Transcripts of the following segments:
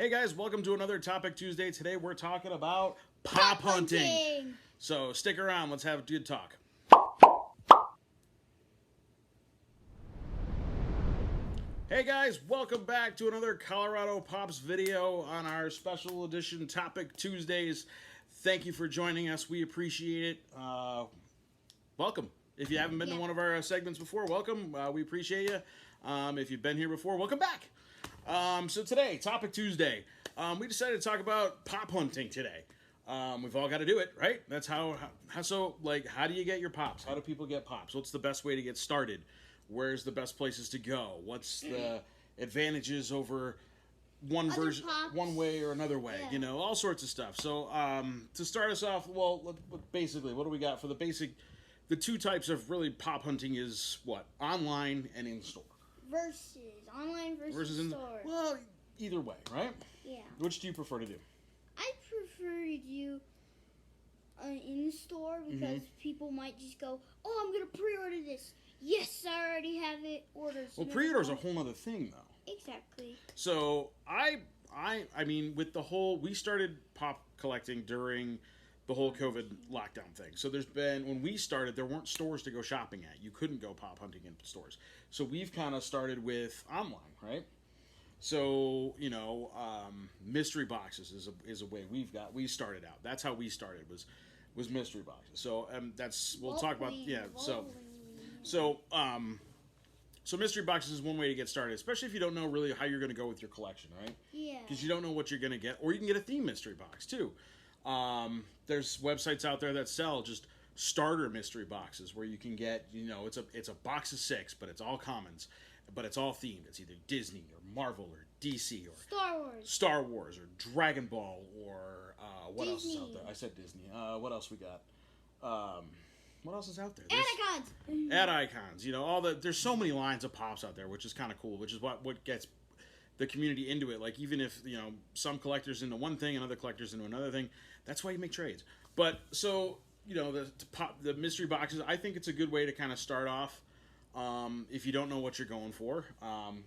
Hey guys, welcome to another Topic Tuesday. Today we're talking about pop hunting. So stick around, let's have a good talk. Hey guys, welcome back to another Colorado Pops video on our special edition Topic Tuesdays. Thank you for joining us. We appreciate it. Welcome. If you haven't been to one of our segments before, welcome. We appreciate you. If you've been here before, welcome back. So today, Topic Tuesday, we decided to talk about pop hunting today. We've all got to do it, right? That's how do you get your pops? How do people get pops? What's the best way to get started? Where's the best places to go? What's the advantages over one version, one way or another way? Yeah. You know, all sorts of stuff. So to start us off, well, basically, what do we got for the basic? The two types of really pop hunting is what? Online and in store. Online versus in store. Well, either way, right? Yeah. Which do you prefer to do? I prefer to do in the store because people might just go, "Oh, I'm gonna pre-order this." Yes, I already have it ordered. Well, pre-order's a whole other thing, though. Exactly. So I mean, with the whole, we started pop collecting during the whole COVID lockdown thing. So there's been, when we started, there weren't stores to go shopping at. You couldn't go pop hunting in stores. So we've kind of started with online, right? So, you know, mystery boxes is a way we started out. That's how we started, was mystery boxes. So we'll talk about, So mystery boxes is one way to get started, especially if you don't know really how you're going to go with your collection, right? Yeah. Because you don't know what you're going to get, or you can get a theme mystery box too. There's websites out there that sell just starter mystery boxes where you can get, you know, it's a box of 6, but it's all commons, but it's all themed. It's either Disney or Marvel or DC or Star Wars or Dragon Ball or what else is out there? I said Disney. What else we got? What else is out there? Ad icons. You know, there's so many lines of pops out there, which is kind of cool, which is what gets the community into it. Like, even if, you know, some collectors into one thing and other collectors into another thing, that's why you make trades. But so, you know, the mystery boxes, I think it's a good way to kind of start off. If you don't know what you're going for,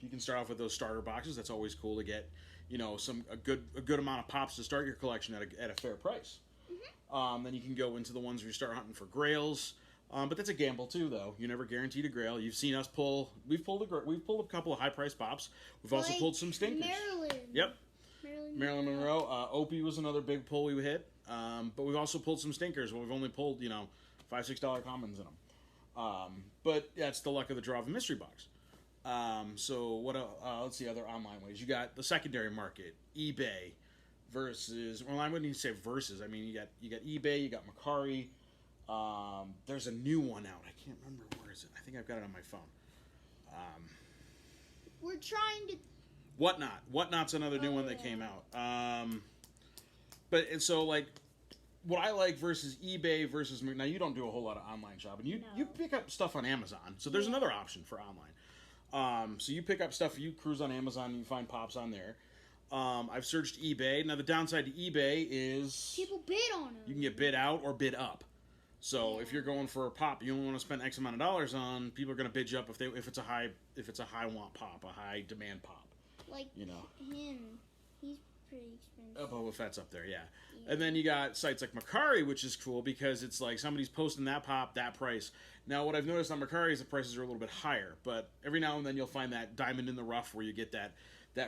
you can start off with those starter boxes. That's always cool to get, you know, a good amount of pops to start your collection at a fair price. Mm-hmm. Then you can go into the ones where you start hunting for grails. But that's a gamble too, though. You're never guaranteed a grail. You've seen us pull. We've pulled a couple of high priced pops. We've also pulled some stinkers. Marilyn Monroe. Opie was another big pull we hit. But we've also pulled some stinkers. Well, we've only pulled, you know, $5-6 commons in them. But that's the luck of the draw of a mystery box. So what? Let's see other online ways. You got the secondary market, eBay versus. Well, I wouldn't even say versus. I mean, you got eBay. You got Mercari. There's a new one out. I can't remember, where is it. I think I've got it on my phone. We're trying to. Whatnot. Whatnot's another new one that came out. And so, like, what I like versus eBay versus, now you don't do a whole lot of online shopping. You pick up stuff on Amazon. So there's another option for online. So you pick up stuff, you cruise on Amazon, and you find pops on there. I've searched eBay. Now the downside to eBay is people bid on them. You can get bid out or bid up. So if you're going for a pop, you only want to spend X amount of dollars on. People are going to bid you up if it's a high want pop, a high demand pop. Like, you know, him, he's pretty expensive. Boba Fett's up there, yeah. And then you got sites like Mercari, which is cool because it's like somebody's posting that pop, that price. Now, what I've noticed on Mercari is the prices are a little bit higher, but every now and then you'll find that diamond in the rough where you get that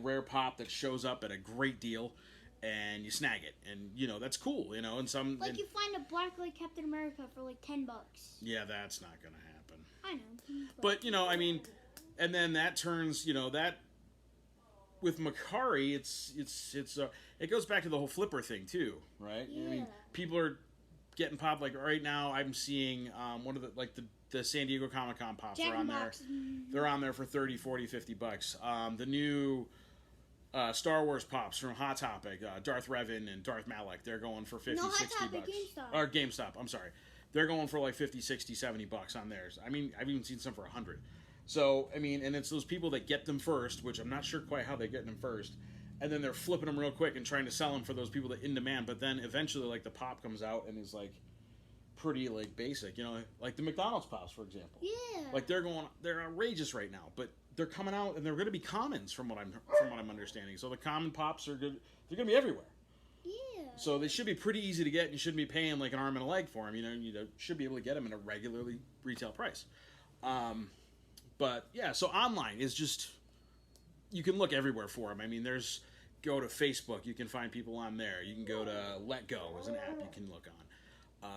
rare pop that shows up at a great deal, and you snag it, and you know that's cool, you know. And you find a black like Captain America for like $10. Yeah, that's not gonna happen. I know, but you know, I mean, and then that turns, you know, that. With Mercari, it goes back to the whole flipper thing too, right? Yeah. I mean, people are getting popped. Like right now, I'm seeing one of the San Diego Comic-Con pops are on there. They're on there for $30, $40, $50. The new Star Wars pops from Hot Topic, Darth Revan and Darth Malak, they're going for $50, $60. GameStop. Or GameStop, I'm sorry. They're going for like $50, $60, $70 on theirs. I mean, I've even seen some for $100. So, I mean, and it's those people that get them first, which I'm not sure quite how they get them first, and then they're flipping them real quick and trying to sell them for those people that in demand, but then eventually, like, the pop comes out and is, like, pretty, like, basic, you know, like the McDonald's pops, for example. Yeah. Like, they're outrageous right now, but they're coming out and they're going to be commons from what I'm understanding. So the common pops are good. They're going to be everywhere. Yeah. So they should be pretty easy to get. And you shouldn't be paying like an arm and a leg for them. You should be able to get them at a regularly retail price. But yeah, so online is just, you can look everywhere for them. I mean, go to Facebook, you can find people on there. You can go to Let Go as an app you can look on.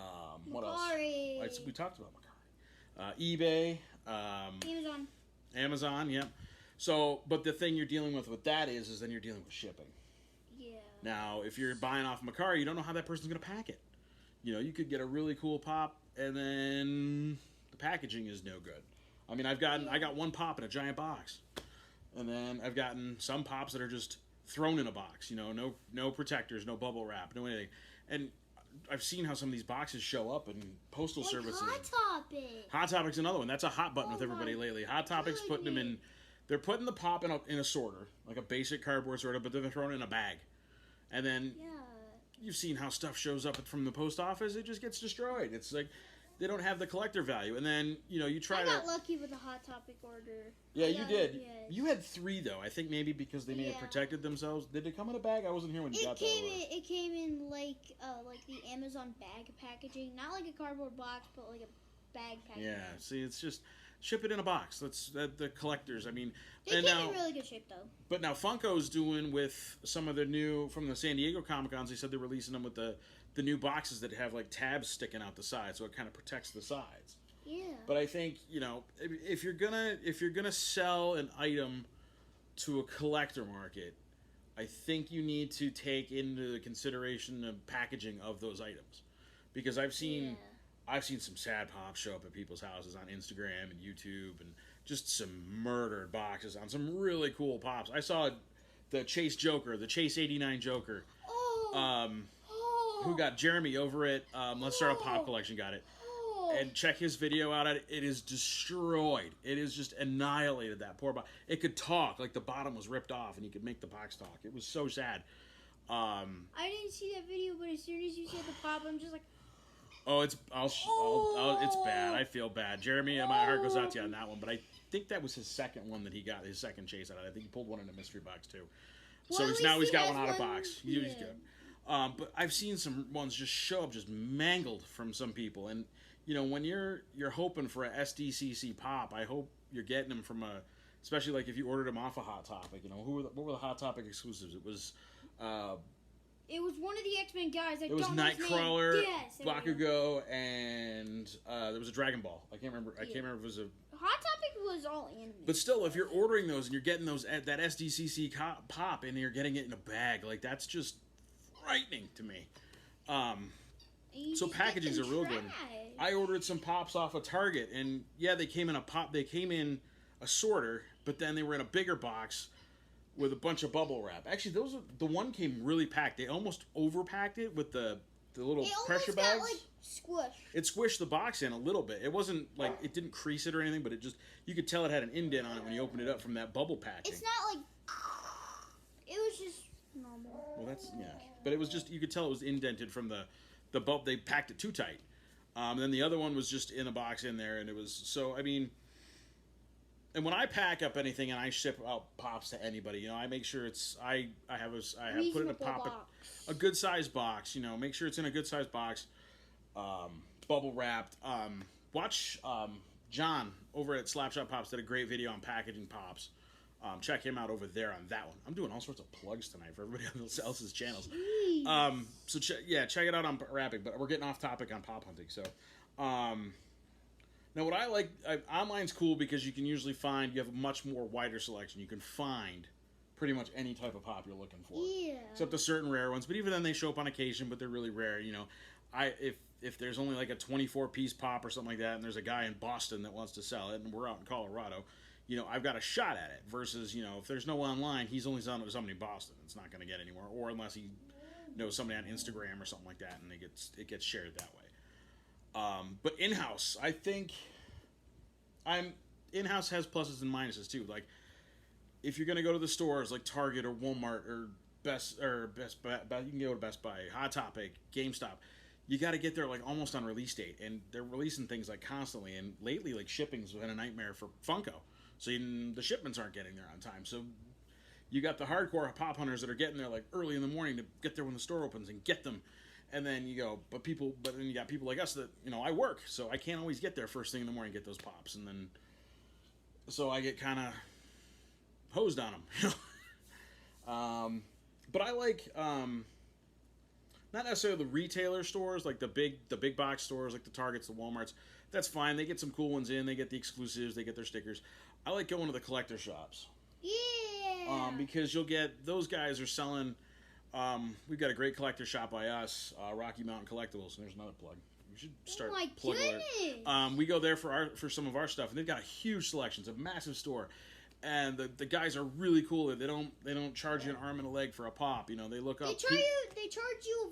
What Mercari. else? We talked about Mercari. eBay. Amazon, yeah. So, but the thing you're dealing with that is then you're dealing with shipping. Yeah. Now, if you're buying off Mercari, you don't know how that person's going to pack it. You could get a really cool pop, and then the packaging is no good. I mean, I got one pop in a giant box, and then I've gotten some pops that are just thrown in a box. No protectors, no bubble wrap, no anything. And I've seen how some of these boxes show up in postal services. Hot Topic. Hot Topic's another one. That's a hot button with everybody lately. Hot Topic's putting them in. They're putting the pop in a sorter, like a basic cardboard sorter, but they're throwing it in a bag. And then you've seen how stuff shows up from the post office. It just gets destroyed. It's like they don't have the collector value. And then, you try I got lucky with the Hot Topic order. Yeah, you did. Yes. You had 3, though. I think maybe because they may have protected themselves. Did it come in a bag? I wasn't here when you got that. It came in like the Amazon bag packaging. Not like a cardboard box, but like a bag packaging. Yeah, see, it's just ship it in a box. That's the collectors. I mean, they came in really good shape, though. But now Funko's doing with some of the new, from the San Diego Comic-Cons, they said they're releasing them with the new boxes that have like tabs sticking out the side, so it kind of protects the sides. Yeah. But I think, if you're gonna sell an item to a collector market, I think you need to take into consideration the packaging of those items, because I've seen some sad pops show up at people's houses on Instagram and YouTube, and just some murdered boxes on some really cool pops. I saw the Chase Joker, the Chase 89 Joker. Who got Jeremy over at Let's Start a Pop Collection got it. And check his video out. It is destroyed. It is just annihilated, that poor box. It could talk, like the bottom was ripped off, and you could make the box talk. It was so sad. I didn't see that video, but as soon as you said the pop, I'm just like, oh, it's bad. I feel bad. Jeremy, my heart goes out to you on that one. But I think that was his second one that he got, his second chase out of it. I think he pulled one in a mystery box too. Well, so he's got one out of box. Yeah. He's good. But I've seen some ones just show up just mangled from some people, and when you're hoping for a SDCC pop, I hope you're getting them from especially like if you ordered them off a Hot Topic. What were the Hot Topic exclusives? It was one of the X-Men guys. It was Nightcrawler, Bakugo, and there was a Dragon Ball. I can't remember. I can't remember if it was a Hot Topic was all animated. But still, if you're ordering those and you're getting those at that SDCC pop and you're getting it in a bag, like that's just frightening to me. So packaging's a real good. I ordered some pops off of Target, and they came in a pop. They came in a sorter, but then they were in a bigger box with a bunch of bubble wrap. Actually, the one came really packed. They almost overpacked it with the little pressure bags. Got, like, squished. It squished the box in a little bit. It wasn't like it didn't crease it or anything, but you could tell it had an indent on it when you opened it up from that bubble patching. It's not like it was just normal. Well, but it was just, you could tell it was indented from the bulb. They packed it too tight. And then the other one was just in a box in there, and it was so. I mean, and when I pack up anything and I ship out pops to anybody, I make sure it's I have put in a good size box. Make sure it's in a good size box, bubble wrapped. Watch John over at Slapshot Pops did a great video on packaging pops. Check him out over there on that one. I'm doing all sorts of plugs tonight for everybody else's channels. So check it out on wrapping. But we're getting off topic on pop hunting. So now what I like, online's cool because you can usually you have a much more wider selection. You can find pretty much any type of pop you're looking for. Yeah. Except the certain rare ones. But even then they show up on occasion, but they're really rare. If there's only like a 24-piece pop or something like that, and there's a guy in Boston that wants to sell it, and we're out in Colorado, I've got a shot at it. Versus, if there's no online, he's only selling it to somebody in Boston. It's not going to get anywhere, or unless he knows somebody on Instagram or something like that, and it gets shared that way. But in-house, I think in-house has pluses and minuses too. Like, if you're going to go to the stores like Target or Walmart or Best Buy, you can go to Best Buy, Hot Topic, GameStop. You got to get there like almost on release date, and they're releasing things like constantly. And lately, like shipping's been a nightmare for Funko. So the shipments aren't getting there on time. So you got the hardcore pop hunters that are getting there like early in the morning to get there when the store opens and get them. And then you go, but then you got people like us that, I work, so I can't always get there first thing in the morning and get those pops. And then, so I get kind of hosed on them. But I like, not necessarily the retailer stores, like the big box stores, like the Targets, the Walmarts. That's fine. They get some cool ones in. They get the exclusives. They get their stickers. I like going to the collector shops. Yeah. Because you'll get, those guys are selling. We've got a great collector shop by us, Rocky Mountain Collectibles. And there's another plug. We should start plugging it. We go there for some of our stuff, and they've got huge selections, a massive store. And the guys are really cool. They don't charge you an arm and a leg for a pop. They look up. They charge you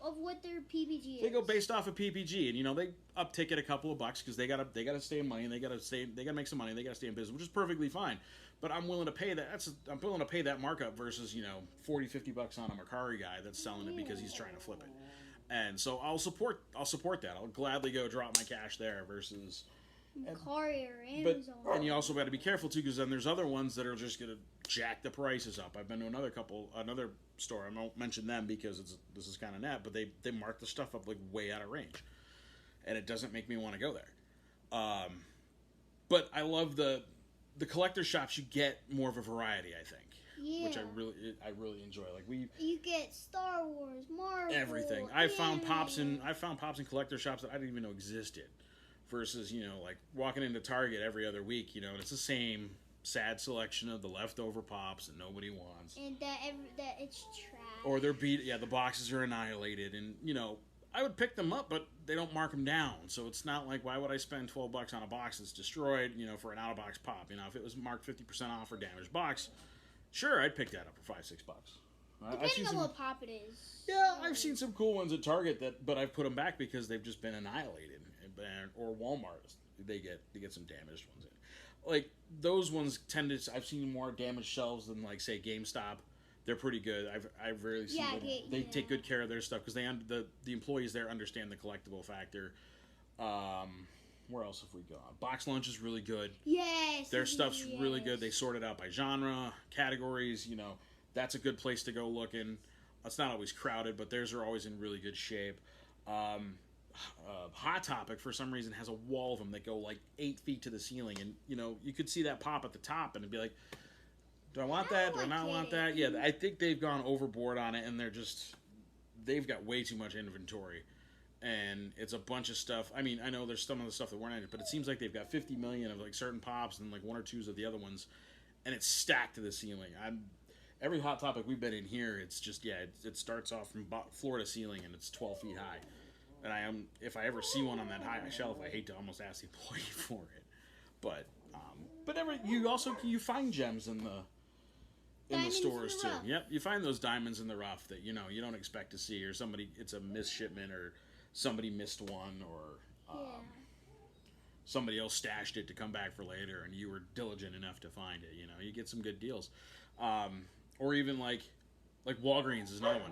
of what their PPG is. They go based off of PPG, and they uptick it a couple of bucks because they gotta stay in money and they gotta make some money. And they gotta stay in business, which is perfectly fine. But I'm willing to pay that. I'm willing to pay that markup versus $40-$50 on a Mercari guy that's selling it because he's trying to flip it. And so I'll support that. I'll gladly go drop my cash there versus. Mercari or Amazon. And you also got to be careful too, because then there's other ones that are just gonna jack the prices up. I've been to another store. I won't mention them because this is kind of net, but they mark the stuff up like way out of range, and it doesn't make me want to go there. But I love the collector shops. You get more of a variety, I think. Yeah. Which I really enjoy. Like you get Star Wars, Marvel, everything. I found pops in collector shops that I didn't even know existed. Versus, like walking into Target every other week, and it's the same sad selection of the leftover pops that nobody wants. And that it's trash. Or they're the boxes are annihilated. And, I would pick them up, but they don't mark them down. So it's not like, why would I spend $12 on a box that's destroyed, for an out-of-box pop? If it was marked 50% off or damaged box, sure, I'd pick that up for $5-6. Depending on what pop it is. Yeah, I've seen some cool ones at Target but I've put them back because they've just been annihilated. Or Walmart, they get some damaged ones in. Like those ones I've seen more damaged shelves than like say GameStop. They're pretty good. I've rarely seen them. They take good care of their stuff because the employees there understand the collectible factor. Where else have we gone? Box Lunch is really good. Yes. Their stuff's really good. They sort it out by genre, categories. That's a good place to go looking. It's not always crowded, but theirs are always in really good shape. Hot Topic for some reason has a wall of them that go like 8 feet to the ceiling, and you could see that pop at the top, and it'd be like, do I want that? Do I not want that? Yeah, I think they've gone overboard on it, and they've got way too much inventory, and it's a bunch of stuff. I mean, I know there's some of the stuff that weren't in it, but it seems like they've got 50 million of like certain pops and like 1 or 2s of the other ones, and it's stacked to the ceiling. Every Hot Topic we've been in here, it's just it starts off from floor to ceiling, and it's 12 feet high. And if I ever see one on that high shelf, I hate to almost ask the employee for it. But you find gems in the stores too. Yep, you find those diamonds in the rough that you don't expect to see, or it's a missed shipment, or somebody missed one, or somebody else stashed it to come back for later, and you were diligent enough to find it. You get some good deals, or even like Walgreens is another one.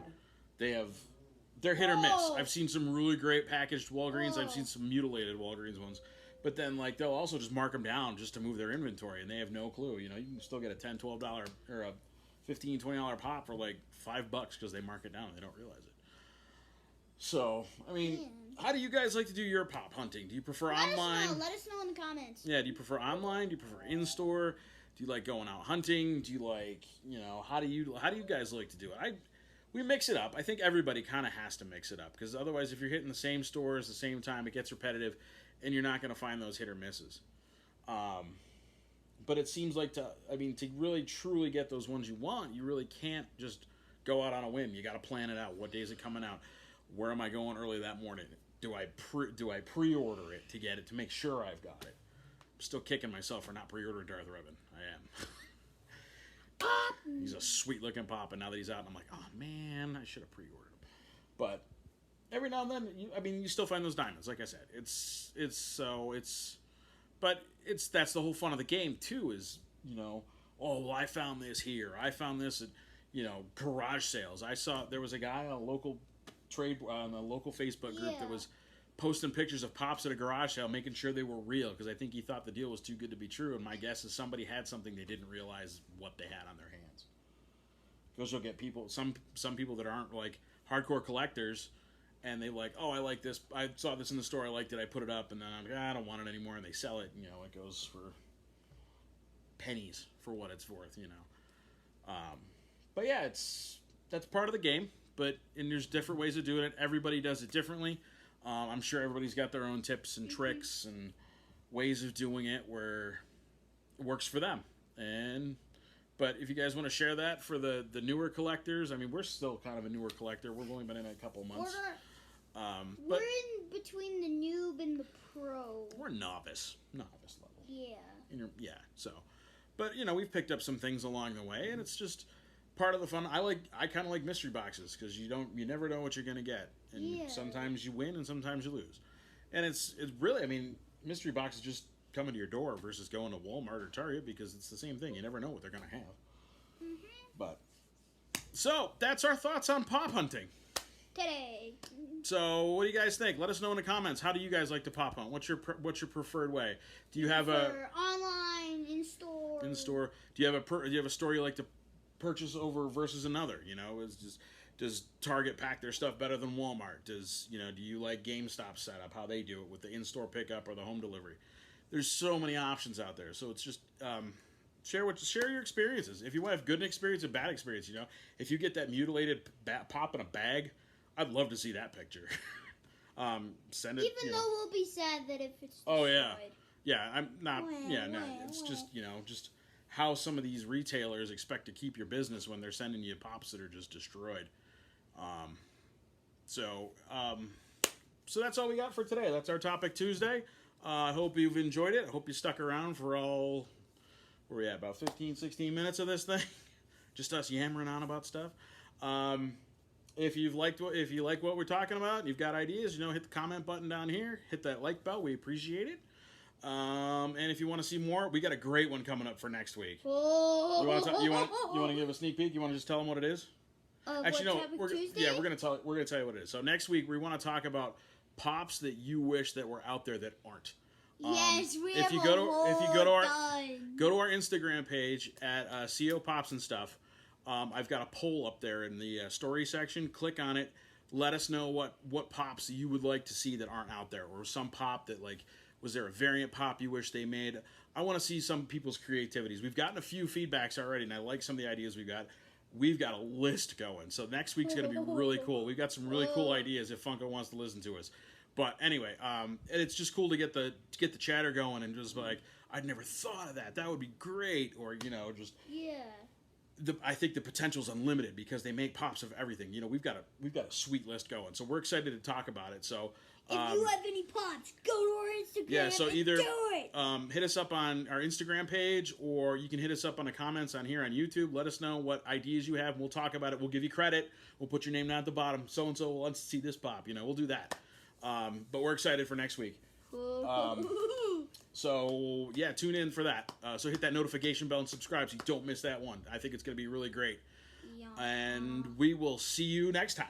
They're hit or miss. I've seen some really great packaged Walgreens. I've seen some mutilated Walgreens ones. But then, they'll also just mark them down just to move their inventory, and they have no clue. You can still get a $10, $12 or a $15, $20 pop for $5 because they mark it down and they don't realize it. So, I mean, how do you guys like to do your pop hunting? Do you prefer online? Let us know in the comments. Yeah, do you prefer online? Do you prefer in-store? Do you like going out hunting? Do you like, how do you guys like to do it? We mix it up. I think everybody kind of has to mix it up because otherwise if you're hitting the same stores at the same time, it gets repetitive and you're not going to find those hit or misses. But it seems like to really truly get those ones you want, you really can't just go out on a whim. You got to plan it out. What day is it coming out? Where am I going early that morning? Do I pre-order it to get it to make sure I've got it? I'm still kicking myself for not pre-ordering Darth Revan. I am. He's a sweet looking pop, and now that he's out, I'm like, oh man, I should have pre-ordered him. But every now and then, you still find those diamonds. Like I said, that's the whole fun of the game too. Is I found this here. I found this at garage sales. I saw there was a guy on a local Facebook group that was posting pictures of Pops at a garage sale, making sure they were real, because I think he thought the deal was too good to be true. And my guess is somebody had something they didn't realize what they had on their hands. Because you'll get people, some people that aren't like hardcore collectors, and they like, oh, I like this. I saw this in the store. I liked it. I put it up, and then I'm like, I don't want it anymore. And they sell it. You know, it goes for pennies for what it's worth. You know. But yeah, that's part of the game. And there's different ways of doing it. Everybody does it differently. I'm sure everybody's got their own tips and tricks and ways of doing it where it works for them. But if you guys want to share that for the newer collectors, I mean, we're still kind of a newer collector. We've only been in it a couple months. We're in between the noob and the pro. We're novice level. Yeah. But you know, we've picked up some things along the way, and it's just part of the fun. I kind of like mystery boxes because you never know what you're gonna get, and sometimes you win and sometimes you lose, and it's really, I mean, mystery boxes just coming to your door versus going to Walmart or Target, because it's the same thing. You never know what they're gonna have. But so that's our thoughts on pop hunting Today. So what do you guys think? Let us know in the comments. How do you guys like to pop hunt? What's your preferred way? Do you have online, in store? In store. Do you have a store you like to purchase over versus another? You know, does Target pack their stuff better than Walmart? Do you like GameStop setup, how they do it with the in-store pickup or the home delivery? There's so many options out there. So it's just share your experiences. If you want to have good experience and bad experience, you know, if you get that mutilated pop in a bag, I'd love to see that picture. Send it. Even though we'll be sad that if it's destroyed. Oh yeah, I'm not. It's just, you know, just how some of these retailers expect to keep your business when they're sending you pops that are just destroyed. So that's all we got for today. That's our topic Tuesday. I hope you've enjoyed it. I hope you stuck around for all, where we at, about 15, 16 minutes of this thing. Just us yammering on about stuff. If you like what we're talking about, and you've got ideas, you know, hit the comment button down here. Hit that like bell. We appreciate it. And if you want to see more, we got a great one coming up for next week. Oh. You want to give a sneak peek? You want to just tell them what it is? Actually, no. We're gonna tell you what it is. So next week we want to talk about pops that you wish that were out there that aren't. Yes, we if have you go to our Instagram page at CO Pops and Stuff. I've got a poll up there in the story section. Click on it. Let us know what pops you would like to see that aren't out there, or some pop that, like, was there a variant pop you wish they made? I want to see some people's creativities. We've gotten a few feedbacks already, and I like some of the ideas we've got. We've got a list going, so next week's going to be really cool. We've got some really cool ideas if Funko wants to listen to us. But anyway, and it's just cool to get the chatter going and just like, I'd never thought of that. That would be great, or, you know, just I think the potential's unlimited because they make pops of everything. You know, we've got a sweet list going, so we're excited to talk about it. So if you have any pops, go to our Instagram. Yeah, so either do it. Hit us up on our Instagram page, or you can hit us up on the comments on here on YouTube. Let us know what ideas you have, and we'll talk about it. We'll give you credit. We'll put your name down at the bottom. So and so wants to see this pop. You know, we'll do that. But we're excited for next week. So yeah, tune in for that. So hit that notification bell and subscribe so you don't miss that one. I think it's going to be really great. Yeah. And we will see you next time.